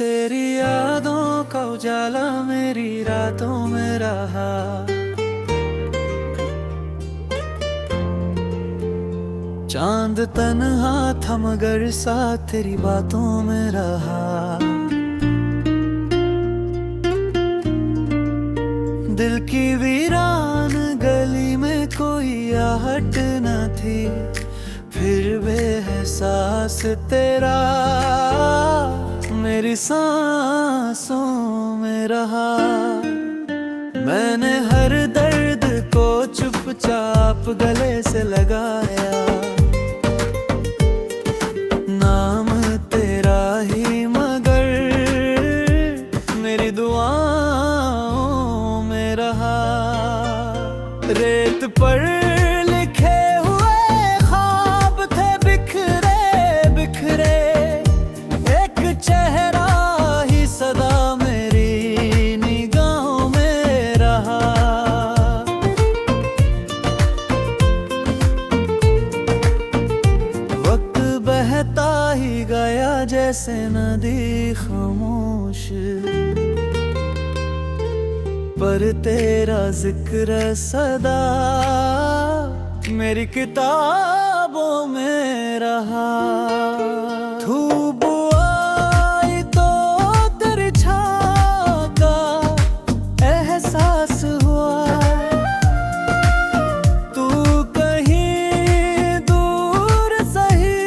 तेरी यादों का उजाला मेरी रातों में रहा। चांद तन्हा था मगर साथ तेरी बातों में रहा। दिल की वीरान गली में कोई आहट न थी, फिर बेएहसास तेरा मेरी सांसों में रहा। मैंने हर दर्द को चुपचाप गले से लगाया, नाम तेरा ही मगर मेरी दुआओं में रहा। रेत पर लिखे हुए ख्वाब थे बिखरे बिखरे, एक चेहरा ही सदा मेरी निगाहों में रहा। वक्त बहता ही गया जैसे नदी खामोश, पर तेरा जिक्र सदा मेरी किताबों में रहा। धूप आई तो तेरी छाँव का एहसास हुआ, तू कहीं दूर सही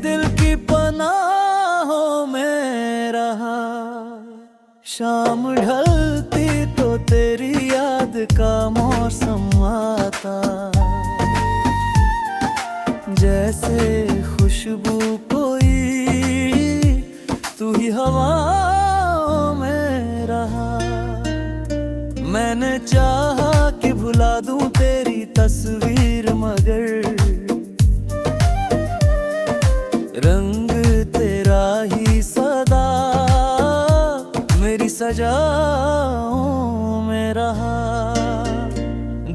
दिल की पनाहों में रहा। शाम ढलती तो तेरी याद का मौसम आता, जैसे खुशबू कोई तू ही हवाओं में रहा। मैंने चाहा कि भुला दूं तेरी तस्वीर मगर रंग तेरा ही सदा मेरी सजाओं में रहा।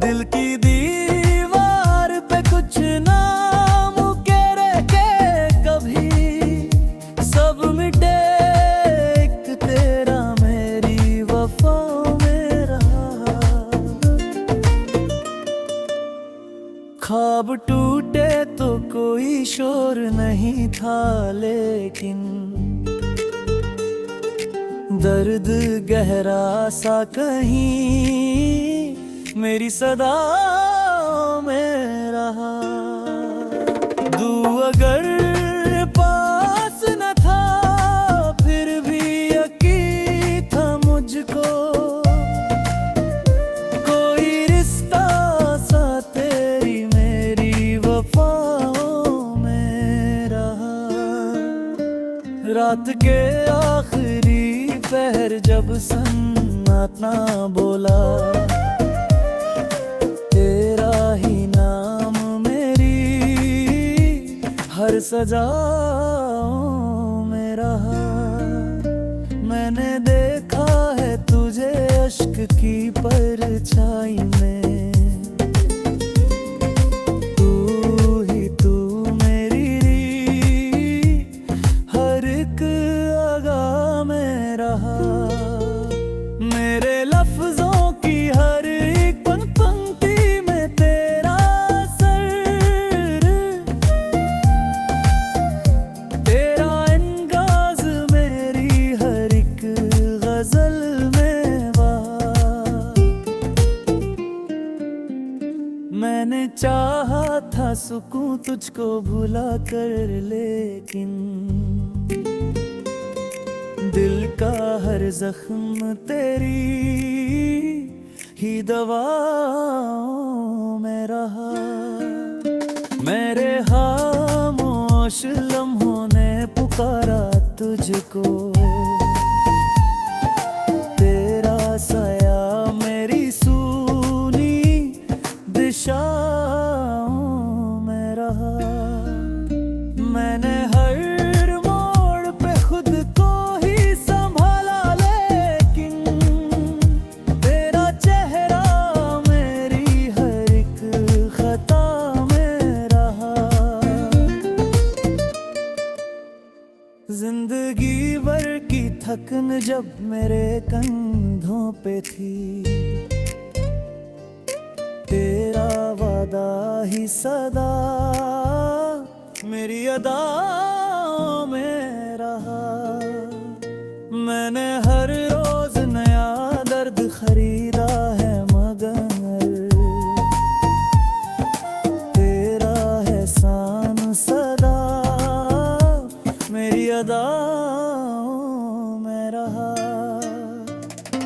दिल की दीवार पे कुछ नाम उकेरे के कभी सब मिटे, एक तेरा मेरी वफाओं में रहा। ख्वाब टूटे तो कोई शोर नहीं था, लेकिन दर्द गहरा सा कहीं मेरी सदाओं में रहा। तू अगर पास न था फिर भी यकीन था मुझको, कोई रिश्ता सा तेरी मेरी वफाओं में रहा। रात के आखिरी पहर जब सन्नाटा बोला, तेरा ही नाम मेरी हर सजाओं में रहा। मैंने देखा है तुझे अश्क की परछाई में, तू मेरी हर एक आगा में रहा। मेरे लफ्जों की हर एक पंक्ति में तेरा असर, तेरा अंदाज मेरी हर एक गजल में वाह। मैंने चाहा था सुकून तुझको भुला कर, लेकिन दिल का हर जख्म तेरी ही दवाओं में रहा। मेरे खामोश लम्हों ने पुकारा तुझको, तेरा साया मेरी सूनी दिशाओं में रहा। मैंने हर मोड़ पे खुद को ही संभाला, लेकिन तेरा चेहरा मेरी हर एक खता में रहा। जिंदगी भर की थकन जब मेरे कंधों पे थी, तेरा वादा ही सदा मेरी अदाओं में रहा। मैंने हर रोज नया दर्द खरीदा है, मगर तेरा एहसान सदा मेरी अदाओं में रहा।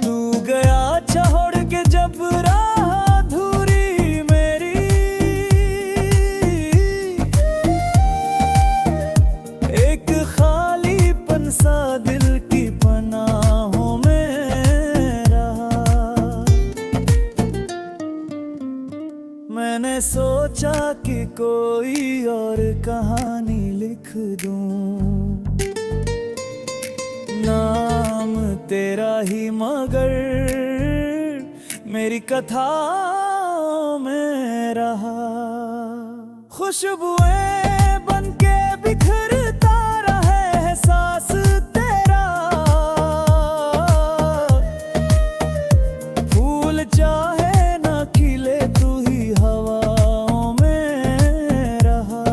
तू गया छोड़ के जब राह अधूरी मेरी, एक खालीपन सा दिल की पनाहों में रहा। मैंने सोचा कि कोई और कहानी लिख दूं, नाम तेरा ही मगर मेरी कथाओं में रहा। खुशबुएं बनके बिखरता रहे एहसास तेरा, फूल चाहे ना खिले तू ही हवाओं में रहा।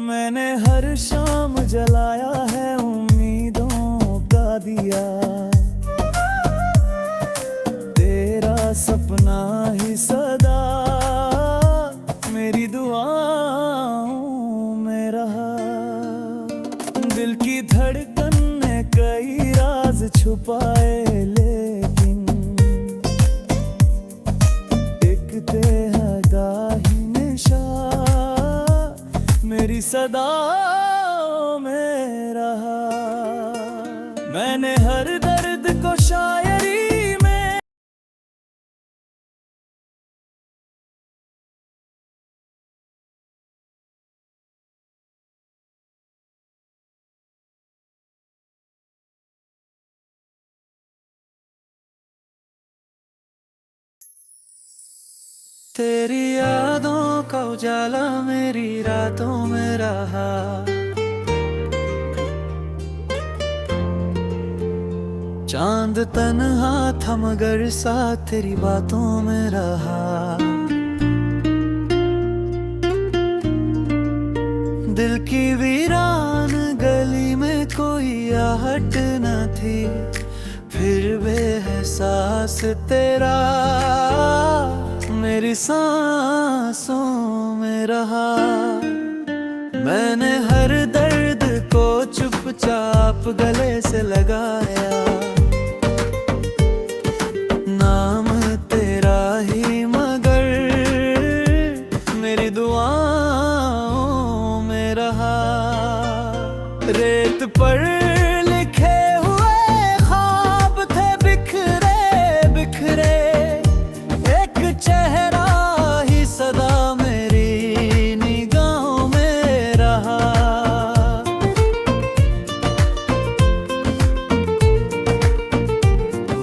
मैंने हर शाम जलाया है उम्मीदों का दिया, तेरा सपना ही सदा मेरी दुआओं में रहा। दिल की धड़कन ने कई राज छुपाए, लेकिन एक तेरा ही निशा मेरी सदाओं में रहा। मैंने हर दर्द को शायरी में तेरी यादों का उजाला मेरी रातों में रहा। चांद तन्हा था मगर साथ तेरी बातों में रहा। दिल की वीरान गली में कोई आहट न थी, फिर बेएहसास तेरा मेरी सांसों में रहा। मैंने हर दर्द को चुपचाप गले से लगाया, नाम तेरा ही मगर मेरी दुआओं में रहा। रेत पर लिखे हुए ख्वाब थे बिखरे बिखरे, एक चेहरा ही सदा मेरी निगाहों में रहा।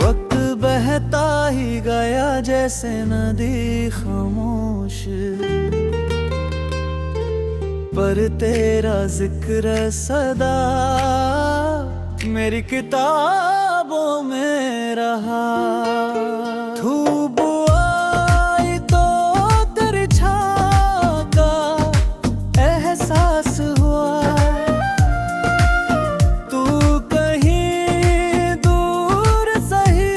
वक्त बहता ही गया जैसे नदी खामोश, पर तेरा जिक्र सदा मेरी किताबों में रहा। धूप आई तो तेरी छाँव का एहसास हुआ, तू कहीं दूर सही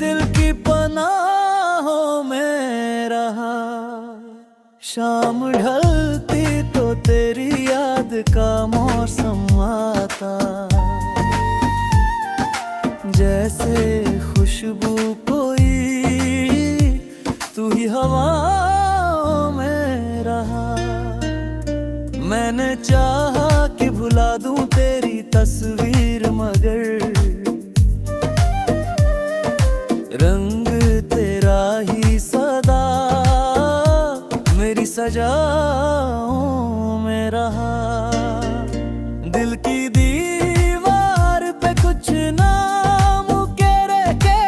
दिल की पनाहों में रहा। शाम ढलती तो तेरी याद का मौसम आता, जैसे खुशबू कोई तू ही हवाओं में रहा। मैंने चाहा कि भुला दूं तेरी तस्वीर, मगर रंग तेरा ही सदा मेरी सजाओं में रहा। दिल की दीवार पे कुछ नाम के रह के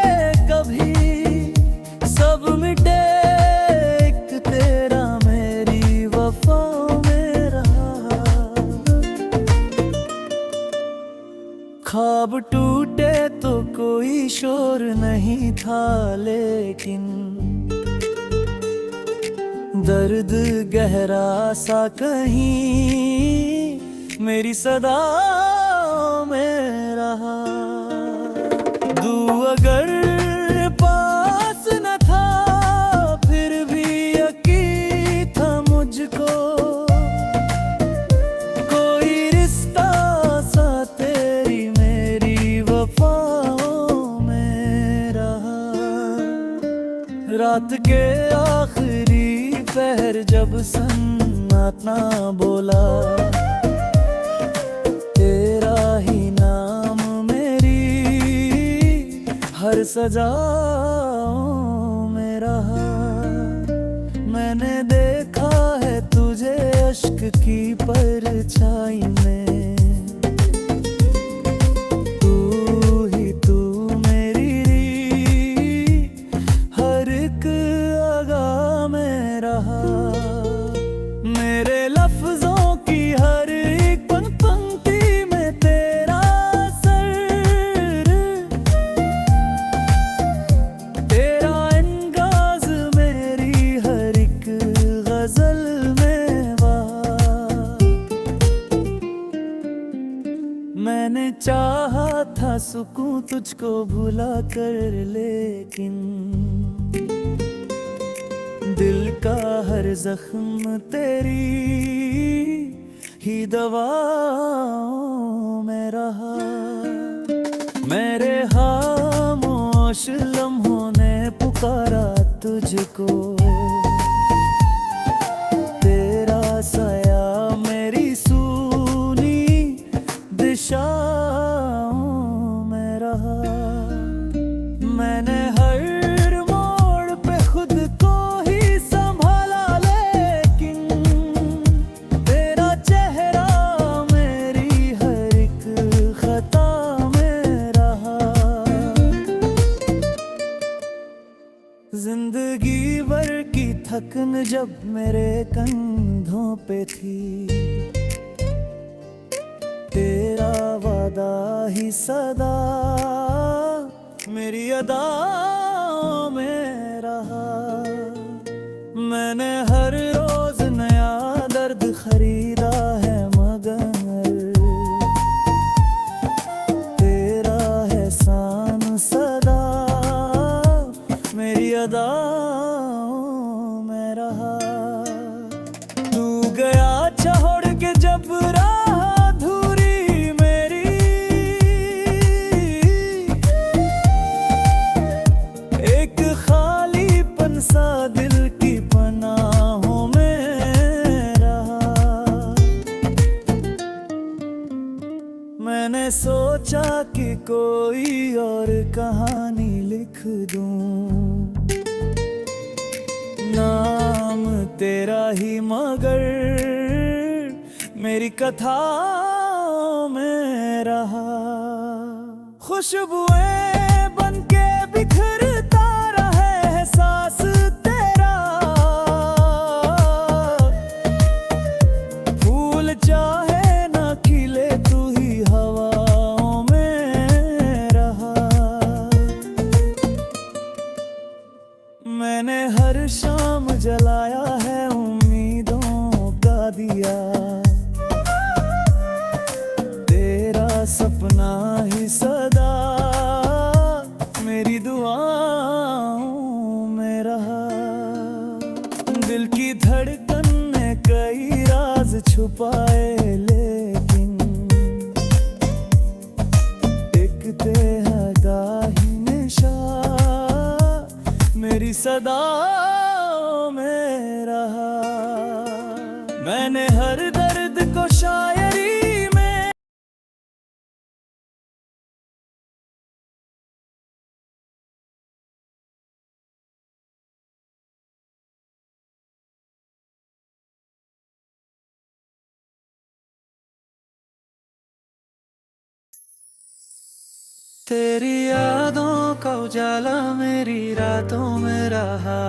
कभी सब मिटे, एक तेरा मेरी वफाओं में ख्वाब टूटे तो कोई शोर नहीं था, लेकिन दर्द गहरा सा कहीं मेरी सदाओं में रहा। तू अगर पास न था, फिर भी यकीन था मुझको, कोई रिश्ता सा तेरी मेरी वफाओं में रहा। रात के आखिरी पहर जब सन्नाटा बोला, तेरा ही नाम मेरी हर सजाओं में रहा। मैंने देखा है तुझे अश्क की परछाई में, तू ही तू मेरी हर एक अगा में रहा। मेरे लफ्जों की हर एक पंक्ति में तेरा सर, तेरा अंदाज मेरी हर एक गजल में बहा। मैंने चाहा था सुकून तुझको भुला कर, लेकिन दिल का हर जख्म तेरी ही दवाओं में रहा। मेरे खामोश लम्हों ने पुकारा तुझको, तेरा साया मेरी सूनी दिशाओं में रहा। मैंने हर मोड़ पे खुद को ही संभाला, लेकिन तेरा चेहरा मेरी हर एक खता में रहा। जिंदगी भर की थकन जब मेरे कंधों पे थी, तेरा वादा ही सदा मेरी अदाओं में रहा। मैंने हर रोज नया दर्द खरीदा है, मगर तेरा एहसान सदा मेरी अदाओं में रहा। तू गया छोड़ के जब सा दिल की पनाहों में रहा। मैंने सोचा कि कोई और कहानी लिख दूं, नाम तेरा ही मगर मेरी कथाओं में रहा। खुशबुएं बनके बिखरता रहे एहसास तेरा, फूल चाहे ना खिले तू ही हवाओं में रहा। मैंने हर शाम जलाया है उम्मीदों का दिया, तेरा सपना ही सदा मेरी दुआओं में रहा। दिल की धड़कन ने कई राज छुपाए, लेकिन टिकते हैं दाही निशा मेरी सदाओं में रहा। मैंने हर दर्द को शायरी में तेरी यादों का उजाला मेरी रातों में रहा।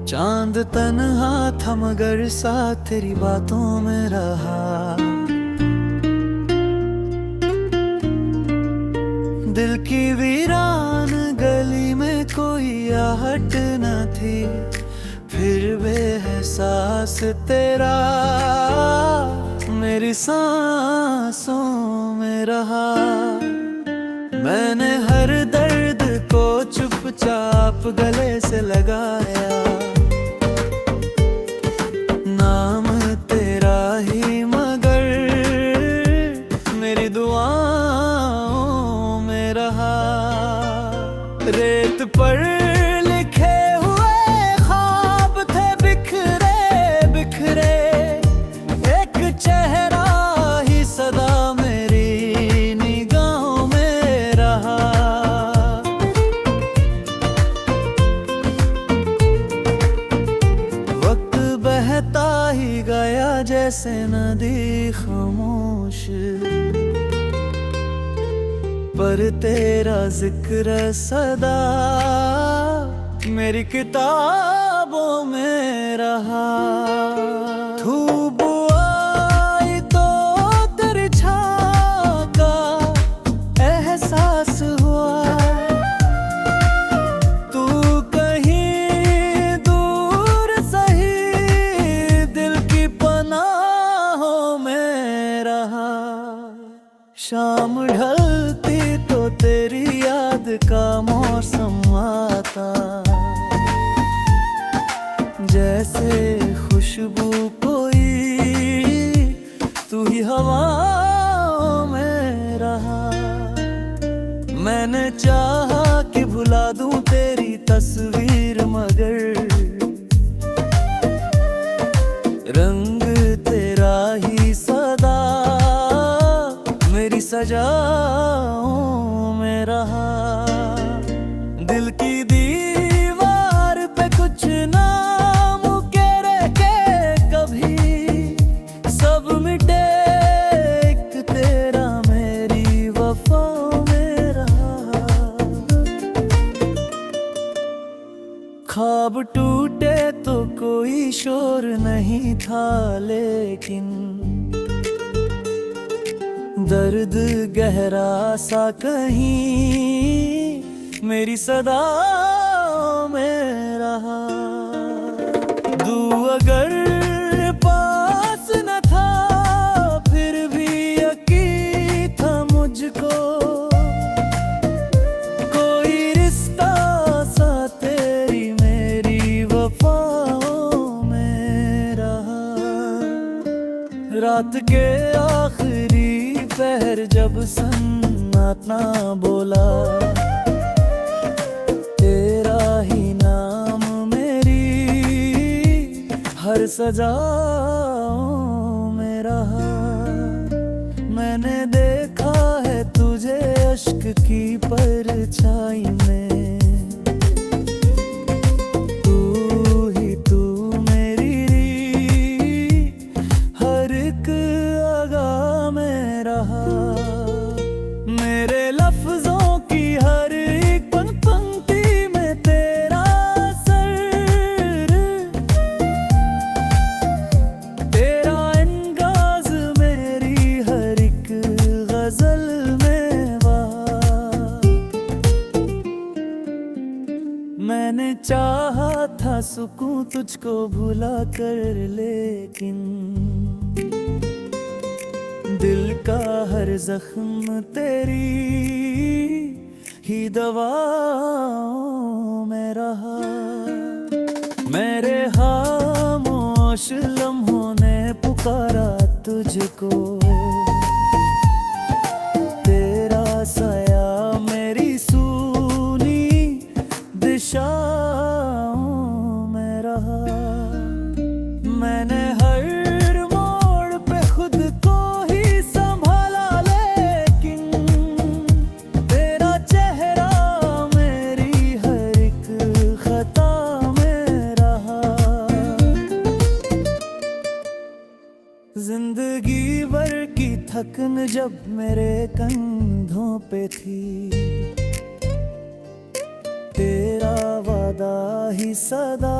चांद तन्हा था मगर साथ तेरी बातों में रहा। दिल की वीरान गली में कोई आहट न थी, फिर बेएहसास तेरा मेरी सांसों में रहा। मैंने हर दर्द को चुपचाप गले से लगाया, नाम तेरा ही मगर मेरी दुआओं में रहा। रेत पर लिखे हुए ख्वाब थे बिखरे बिखरे, एक चेहरा ही सदा मेरी निगाहों में रहा। वक्त बहता ही गया जैसे नदी खामोश, पर तेरा जिक्र सदा मेरी किताबों में रहा। धूप आई तो तेरी छाँव का एहसास हुआ, तू कहीं दूर सही दिल की पनाहों में रहा। शाम ढलती तो तेरी याद का मौसम आता, जैसे खुशबू कोई तू ही हवाओं में रहा। मैंने चाहा कि भुला दूं तेरी तस्वीर मगर रंग तेरा ही सदा मेरी सजाओं में रहा। दिल की दीवार पे कुछ नाम उकेरे के कभी सब मिटे, एक तेरा मेरी वफाओं में रहा। ख्वाब टूटे तो कोई शोर नहीं था, लेकिन दर्द गहरा सा कहीं मेरी सदाओं में रहा। तू अगर पास न था फिर भी यकीन था मुझको, कोई रिश्ता सा तेरी मेरी वफाओं में रहा। रात के आखिरी पहर जब सन्नाटा बोला, तेरा ही नाम मेरी हर सजाओं में रहा। मैंने देखा है तुझे अश्क की परछाई में, तू ही तू मेरी हर एक आगा में रहा। मेरे लफ्जों की हर एक पंक्ति में तेरा असर, तेरा अंदाज मेरी हर एक गजल में बहा। मैंने चाहा था सुकून तुझको भुला कर, लेकिन दिल का हर जख्म तेरी ही दवाओं में रहा। मेरे खामोश लम्हों ने पुकारा तुझको, तेरा साया मेरी सूनी दिशाओं में रहा। मैंने हर मोड़ पे खुद को ही संभाला, लेकिन तेरा चेहरा मेरी हर एक खता में रहा। जिंदगी भर की थकन जब मेरे कंधों पे थी, तेरा वादा ही सदा